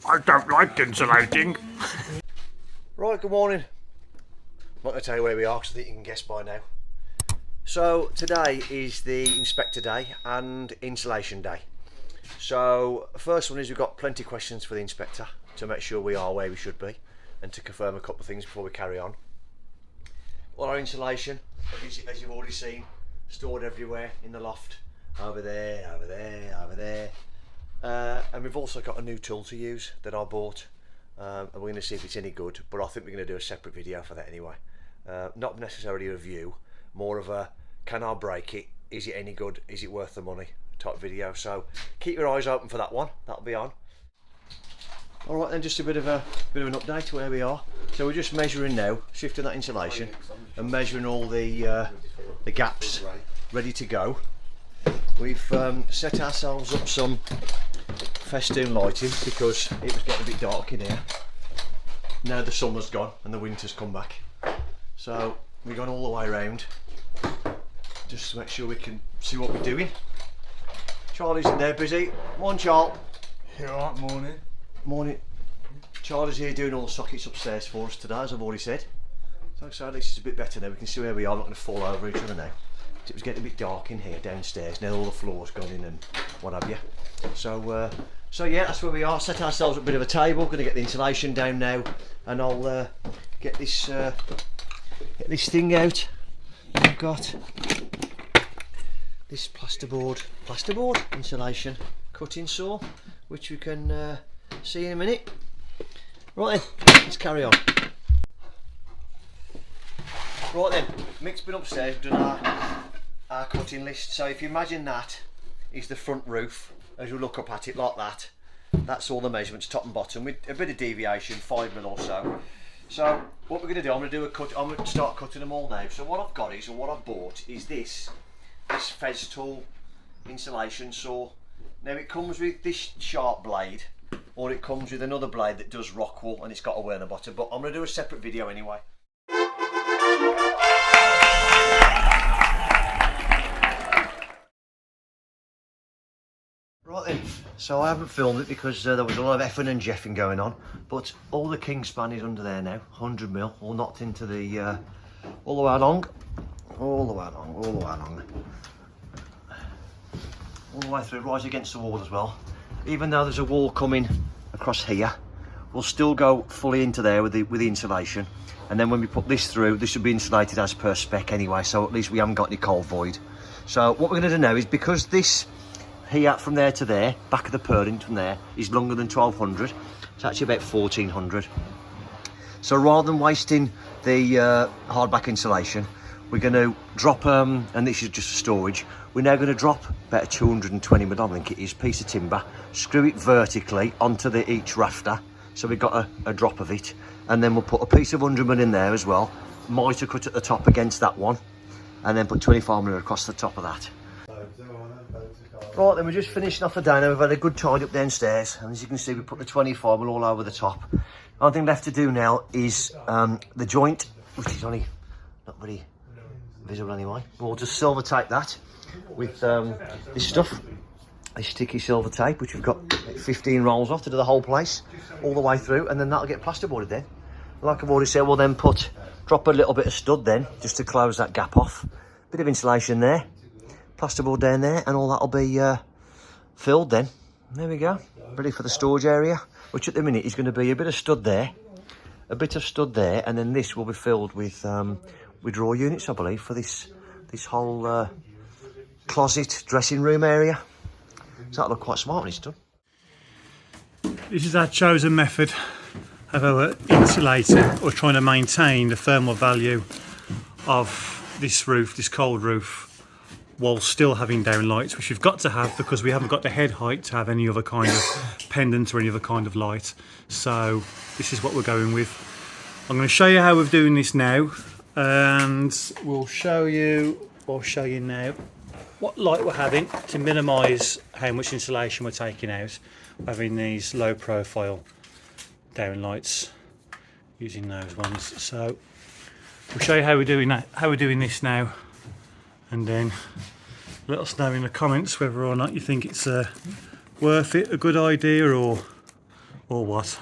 I don't like insulating. Right, good morning. I'm not going to tell you where we are because I think you can guess by now. So today is the inspector day and insulation day. So first one is we've got plenty of questions for the inspector to make sure we are where we should be and to confirm a couple of things before we carry on. Well, our insulation, as you've already seen, stored everywhere in the loft, over there, over there, over there. And we've also got a new tool to use that I bought, and we're going to see if it's any good, but I think we're going to do a separate video for that anyway. Not necessarily a review, more of a can I break it, is it any good, is it worth the money type video. So keep your eyes open for that one, that'll be on. Alright then, just a bit of an update to where we are. So we're just measuring now, shifting that insulation and measuring all the gaps ready to go. We've set ourselves up some festoon lighting because it was getting a bit dark in here. Now the summer's gone and the winter's come back. So we've gone all the way around just to make sure we can see what we're doing. Charlie's in there busy. Morning, Charles. You alright, morning? Morning. Charlie's here doing all the sockets upstairs for us today, as I've already said. So at least it's a bit better now. We can see where we are. I'm not going to fall over each other now. It was getting a bit dark in here downstairs. Now all the floor's gone in and what have you. So yeah, that's where we are. Set ourselves up a bit of a table. Going to get the insulation down now, and I'll get this thing out. I've got this plasterboard insulation cutting saw, which we can see in a minute. Right then, let's carry on. Right then, Mick's been upstairs doing our cutting list. So if you imagine that is the front roof, as you look up at it like that, that's all the measurements, top and bottom, with a bit of deviation, 5mm or so. So what we're going to do, I'm going to do a cut. I'm going to start cutting them all now. So what I've got is, or what I've bought is this Festool insulation saw. Now it comes with this sharp blade, or it comes with another blade that does rock wool, and it's got a wear on the bottom. But I'm going to do a separate video anyway. Right then, so I haven't filmed it because there was a lot of effing and jeffing going on, but all the king span is under there now, 100mm, all knocked into the, all the way along, all the way along, all the way along, all the way through, right against the wall as well. Even though there's a wall coming across here, we'll still go fully into there with the insulation, and then when we put this through, this will be insulated as per spec anyway, so at least we haven't got any cold void. So what we're going to do now is, because this here from there to there, back of the purring from there, is longer than 1200, it's actually about 1400. So rather than wasting the hardback insulation, we're going to drop, and this is just for storage, we're now going to drop about a 220mm, I think it is, piece of timber, screw it vertically onto each rafter, so we've got a drop of it, and then we'll put a piece of 100mm in there as well, mitre cut at the top against that one, and then put 25mm across the top of that. Right then, we're just finishing off the day now. We've had a good tidy up downstairs, and as you can see, we put the 25mm all over the top. The only thing left to do now is the joint, which is only not very visible anyway. We'll just silver tape that with this stuff, this sticky silver tape, which we've got 15 rolls of to do the whole place all the way through, and then that'll get plasterboarded then. Like I've already said, we'll then drop a little bit of stud then, just to close that gap off. Bit of insulation there, plasterboard down there, and all that'll be filled then. There we go, ready for the storage area, which at the minute is going to be a bit of stud there, a bit of stud there, and then this will be filled with drawer units, I believe, for this whole closet dressing room area. So that'll look quite smart when it's done. This is our chosen method of insulating or trying to maintain the thermal value of this roof, this cold roof, while still having downlights, which we've got to have because we haven't got the head height to have any other kind of pendant or any other kind of light. So this is what we're going with. I'm going to show you how we're doing this now, and we'll show you now what light we're having to minimise how much insulation we're taking out, having these low profile downlights, using those ones. So we'll show you how we're doing this now, and then let us know in the comments whether or not you think it's worth it, a good idea, or or what.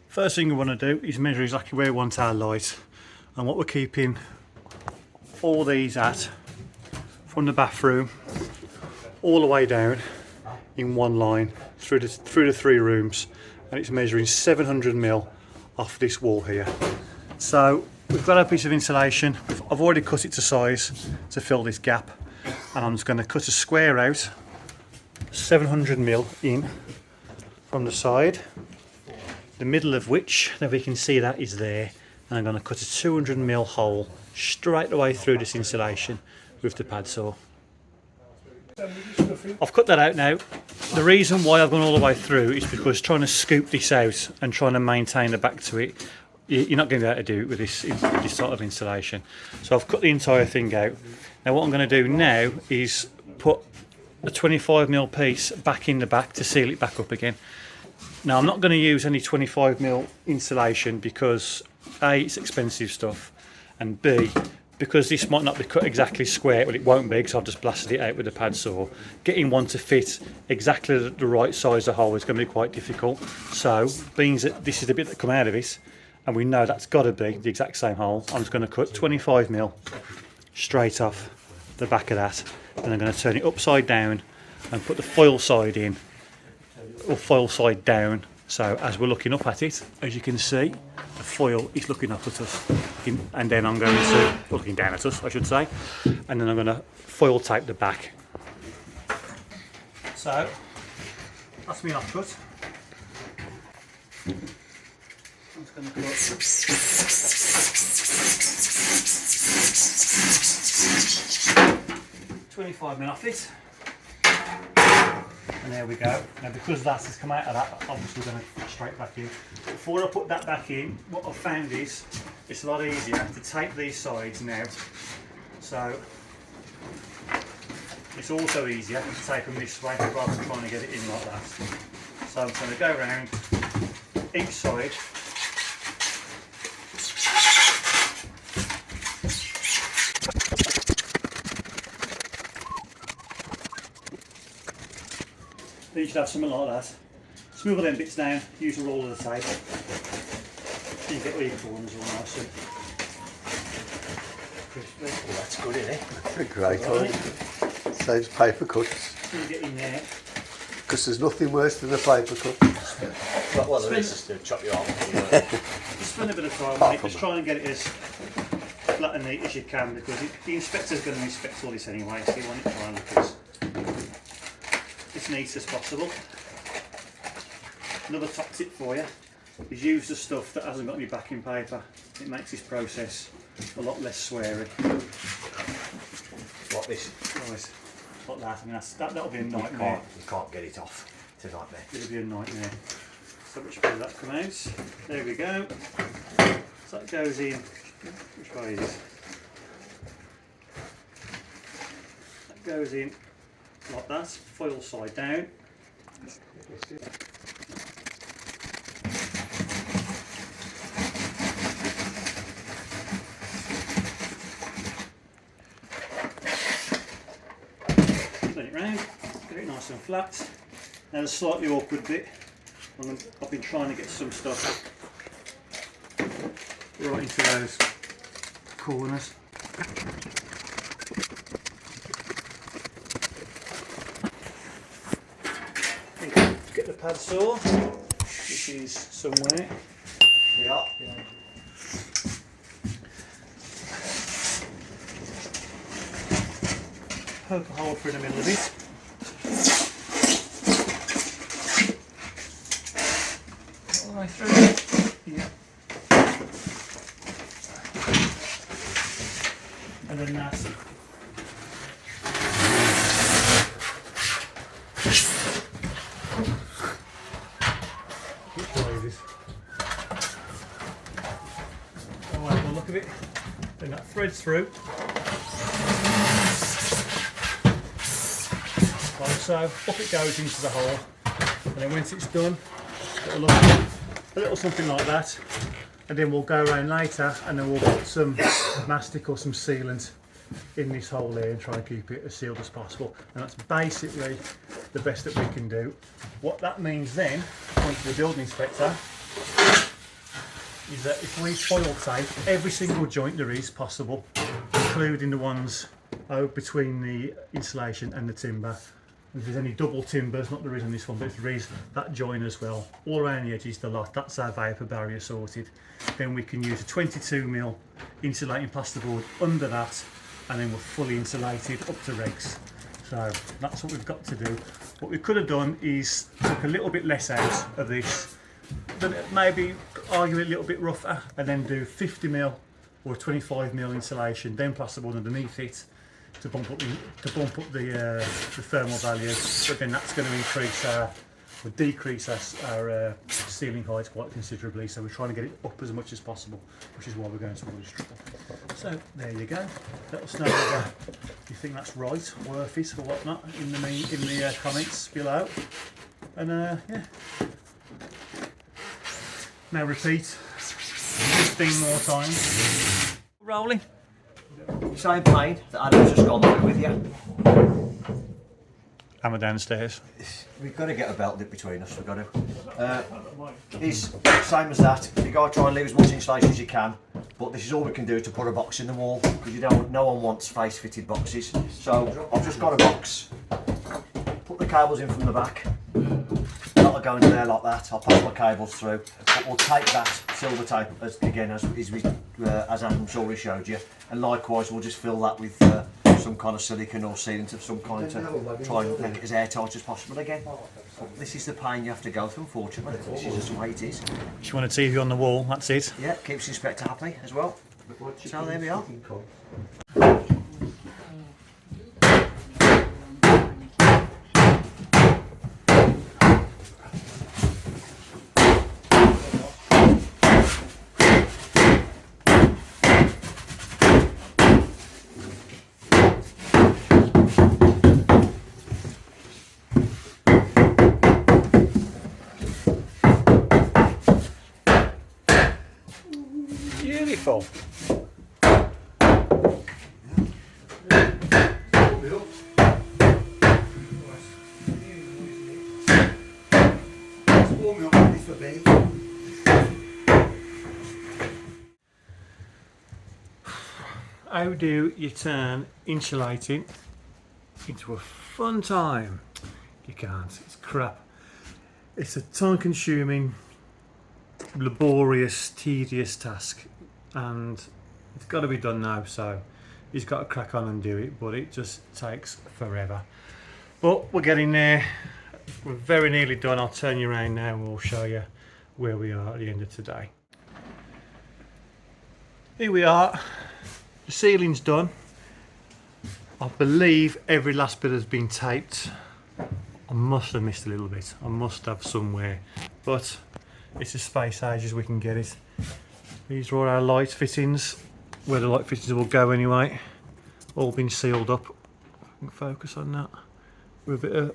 First thing we want to do is measure exactly where we want our light, and what we're keeping all these at, from the bathroom all the way down in one line through the 3 rooms, and it's measuring 700mm off this wall here. So we've got our piece of insulation. I've already cut it to size to fill this gap, and I'm just going to cut a square out 700mm in from the side, the middle of which, now we can see that is there, and I'm going to cut a 200mm hole straight away through this insulation with the pad saw. I've cut that out now. The reason why I've gone all the way through is because trying to scoop this out and trying to maintain the back to it, you're not going to be able to do it with this sort of insulation. So I've cut the entire thing out. Now what I'm going to do now is put a 25mm piece back in the back to seal it back up again. Now I'm not going to use any 25mm insulation because A, it's expensive stuff, and B, because this might not be cut exactly square, well it won't be because I've just blasted it out with a pad saw. Getting one to fit exactly the right size of hole is going to be quite difficult. So, being that this is the bit that come out of it, and we know that's got to be the exact same hole, I'm just going to cut 25mm straight off the back of that, and I'm going to turn it upside down and put the foil side in, or foil side down. So as we're looking up at it, as you can see, the foil is looking up at us, and then I'm going to, looking down at us I should say, and then I'm going to foil tape the back. So that's me off cut. I'm just going to cut 25mm off it. And there we go. Now because that has come out of that, I'm obviously going to put straight back in. Before I put that back in, what I've found is it's a lot easier to tape these sides now. So it's also easier to tape them this way rather than trying to get it in like that. So I'm going to go around each side. You should have something like that. Smooth them bits down, use a roll of the tape. So you get all your corners all nice and crispy. Well, that's good, isn't it? Great, right. Saves paper cuts. So you get in there. Because there's nothing worse than a paper cut. Well, there is just to chop your arm. Just spend a bit of time on it, just try and get it as flat and neat as you can, because the inspector's going to inspect all this anyway, so you want it to try and look as neat as possible. Another top tip for you is use the stuff that hasn't got any backing paper. It makes this process a lot less sweary. Like this? Right, like that. I mean, that'll be a nightmare. You can't get it off. It's a nightmare. It'll be a nightmare. So which way did that come out? There we go. So that goes in. Which way is it? That goes in like that, foil side down. Turn it round, get it nice and flat. Now the slightly awkward bit, I've been trying to get some stuff right into those corners. Get the pad saw, which is somewhere. Yeah. Poke a hole through the middle of it. All the way through. Yeah. And then that's look of it, then that threads through like so, up it goes into the hole, and then once it's done it'll look a little something like that, and then we'll go around later and then we'll put some mastic or some sealant in this hole here and try and keep it as sealed as possible. And that's basically the best that we can do. What that means then, according to the building inspector, is that if we foil tape every single joint there is possible, including the ones between the insulation and the timber. If there's any double timbers, not there is on this one, but if there is, that join as well. All around the edges, the lot, that's our vapour barrier sorted. Then we can use a 22mm insulating plasterboard under that, and then we're fully insulated up to regs. So that's what we've got to do. What we could have done is took a little bit less out of this, but maybe argue it a little bit rougher, and then do 50mm or 25mm insulation, then plasterboard underneath it to bump up the thermal value. But then that's going to increase or decrease our ceiling height quite considerably. So we're trying to get it up as much as possible, which is why we're going to all this trouble. So there you go. Let us know whether you think that's right, worth it, or whatnot in the comments below. And yeah. Now repeat 15 more times. Rolling. Same pain that Adam's just gone through with you. Hammer downstairs. We've got to get a belt dip between us, we've got to. It's same as that. You've got to try and leave as much insulation as you can, but this is all we can do to put a box in the wall, because no one wants face fitted boxes. So I've just got a box, put the cables in from the back, that'll go into there like that. I'll pass my cables through, but we'll tape that silver tape as Adam's already showed you, and likewise we'll just fill that with some kind of silicone or sealant of some kind to try and make it as airtight as possible again. But this is the pain you have to go through, unfortunately. This is just the way it is. Just want a TV on the wall, that's it. Yeah, keeps the inspector happy as well. So there we are. Beautiful. How do you turn insulating into a fun time? You can't, it's crap. It's a time consuming, laborious, tedious task, and it's got to be done now, so he's got to crack on and do it, but it just takes forever. But we're getting there, we're very nearly done. I'll turn you around now and we'll show you where we are at the end of today. Here we are, the ceiling's done. I believe every last bit has been taped. I must have missed a little bit, I must have somewhere, but it's as space age as we can get it. These are all our light fittings, where the light fittings will go anyway. All been sealed up. I can focus on that. With a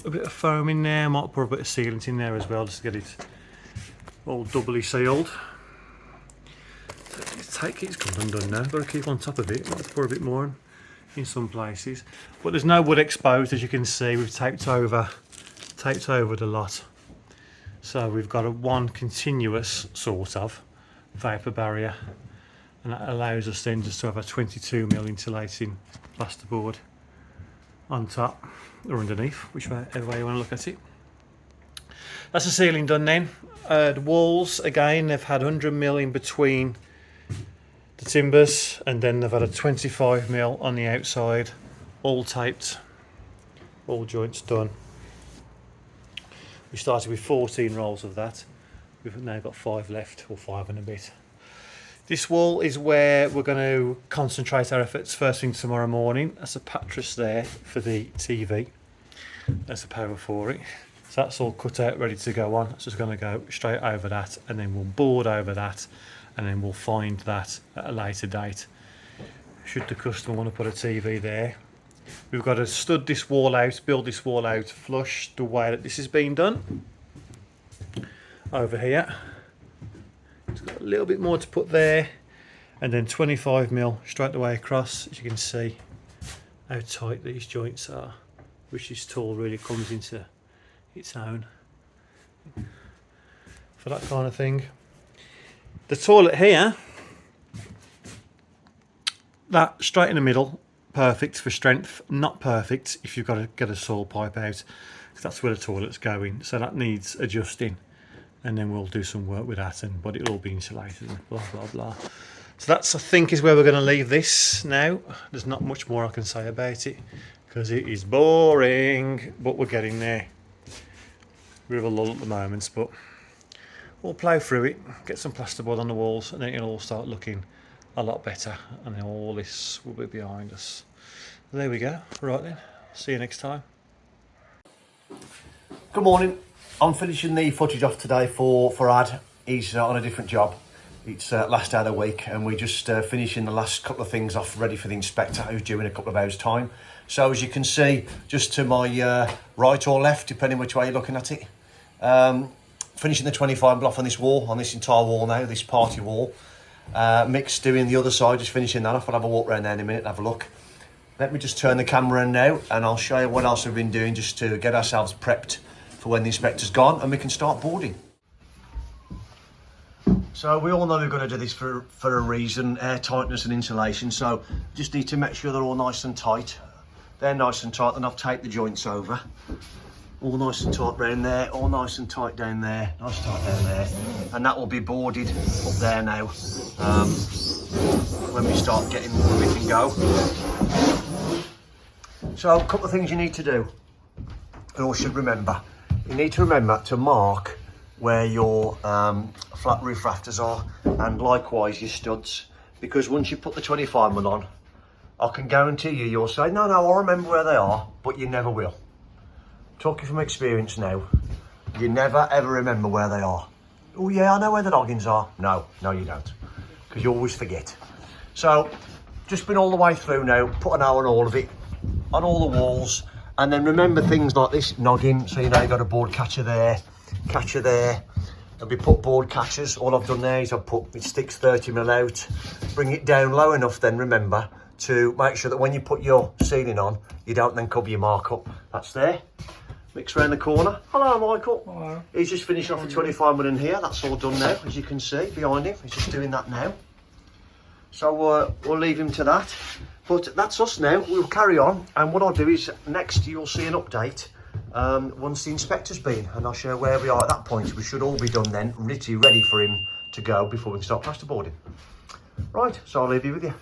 bit of foam in there. Might put a bit of sealant in there as well, just to get it all doubly sealed. It's come undone now. Got to keep on top of it. Let's pour a bit more in some places. But there's no wood exposed, as you can see. We've taped over the lot. So we've got a one continuous sort of vapour barrier, and that allows us then just to have a 22mm insulating plasterboard on top or underneath, whichever way you want to look at it. That's the ceiling done then. The walls, again, they've had 100mm in between the timbers, and then they've had a 25mm on the outside, all taped, all joints done. We started with 14 rolls of that. We've now got 5 left, or 5 and a bit. This wall is where we're going to concentrate our efforts first thing tomorrow morning. That's a pattress there for the TV. That's the power for it. So that's all cut out, ready to go on. It's just going to go straight over that, and then we'll board over that, and then we'll find that at a later date. Should the customer want to put a TV there. We've got to stud this wall out, build this wall out flush the way that this has been done. Over here, it's got a little bit more to put there, and then 25mm straight the way across. As you can see how tight these joints are, which this tool really comes into its own for that kind of thing. The toilet here, that straight in the middle, perfect for strength, not perfect if you've got to get a saw pipe out, because that's where the toilet's going, so that needs adjusting, and then we'll do some work with that, but it'll all be insulated and blah blah blah. So that's, I think, is where we're going to leave this now. There's not much more I can say about it because it is boring, but we're getting there. We have a lull at the moment, but we'll plough through it, get some plasterboard on the walls, and then it'll all start looking a lot better, and then all this will be behind us. There we go. Right then, see you next time. Good morning. I'm finishing the footage off today for Ad. He's on a different job. It's last day of the week, and we're just finishing the last couple of things off ready for the inspector, who's due in a couple of hours time. So as you can see, just to my right or left, depending which way you're looking at it, finishing the 25mm off on this wall, on this entire wall now, this party wall. Mick's doing the other side, just finishing that off. I'll have a walk around there in a minute and have a look. Let me just turn the camera in now, and I'll show you what else we've been doing just to get ourselves prepped for when the inspector's gone and we can start boarding. So we all know we've got to do this for a reason, air tightness and insulation, so just need to make sure they're all nice and tight. They're nice and tight, then I've taped the joints over. All nice and tight round there, all nice and tight down there, nice and tight down there. And that will be boarded up there now when we start getting everything go. So a couple of things you need to do, and all should remember. You need to remember to mark where your flat roof rafters are, and likewise your studs, because once you put the 25mm on, I can guarantee you'll say, no, I remember where they are, but you never will. Talking from experience now, you never ever remember where they are. Oh yeah, I know where the noggins are. No, you don't, because you always forget. So, just been all the way through now, put an hour on all of it, on all the walls, and then remember things like this noggin, so you know you've got a board catcher there, and we put board catchers. All I've done there is I've put, it sticks 30mm out, bring it down low enough then, remember, to make sure that when you put your ceiling on, you don't then cover your mark up. That's there. Mix around the corner. Hello, Michael. Hello. He's just finished off the 25mm in here. That's all done now, as you can see behind him. He's just doing that now. So we'll leave him to that. But that's us now. We'll carry on. And what I'll do is next you'll see an update once the inspector's been, and I'll show where we are at that point. We should all be done then, ready for him to go before we can start plasterboarding. Right, so I'll leave you with you.